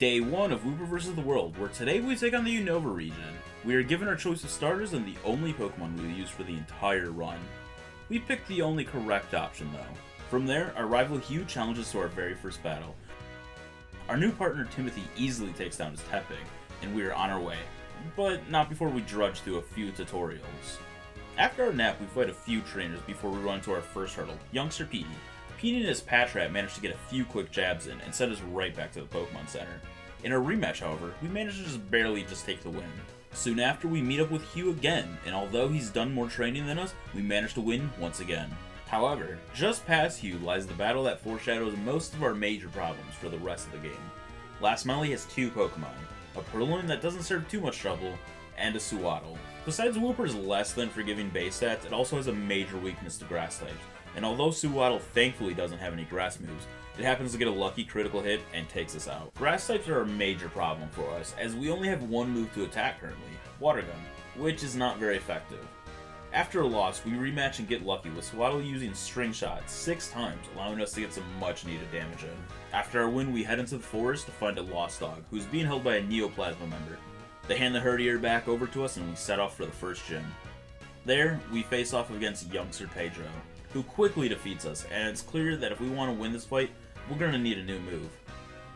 Day 1 of Wooper vs. the World, where today we take on the Unova region. We are given our choice of starters and the only Pokemon we will use for the entire run. We picked the only correct option though. From there, our rival Hugh challenges to our very first battle. Our new partner Timothy easily takes down his Tepig, and we are on our way. But not before we drudge through a few tutorials. After our nap, we fight a few trainers before we run to our first hurdle, youngster Petey. Petey and his Patrat managed to get a few quick jabs in and send us right back to the Pokemon Center. In our rematch, however, we managed to barely take the win. Soon after, we meet up with Hugh again, and although he's done more training than us, we managed to win once again. However, just past Hugh lies the battle that foreshadows most of our major problems for the rest of the game. Last Molly has two Pokemon, a Purloin that doesn't serve too much trouble, and a Sewaddle. Besides Wooper's less than forgiving base stats, it also has a major weakness to grass types, and although Sewaddle thankfully doesn't have any grass moves, it happens to get a lucky critical hit and takes us out. Grass types are a major problem for us, as we only have one move to attack currently, Water Gun, which is not very effective. After a loss, we rematch and get lucky with Sewaddle using String Shot 6 times, allowing us to get some much needed damage in. After our win, we head into the forest to find a lost dog, who's being held by a Neoplasma member. They hand the herdier back over to us and we set off for the first gym. There, we face off against youngster Pedro, who quickly defeats us, and it's clear that if we want to win this fight, we're going to need a new move.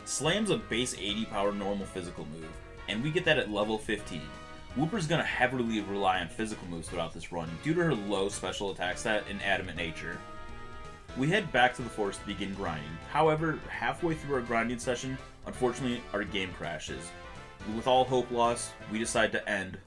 Slam's a base 80 power normal physical move, and we get that at level 15. Wooper's going to heavily rely on physical moves throughout this run due to her low special attack stat and adamant nature. We head back to the forest to begin grinding. However, halfway through our grinding session, unfortunately our game crashes. With all hope lost, we decide to end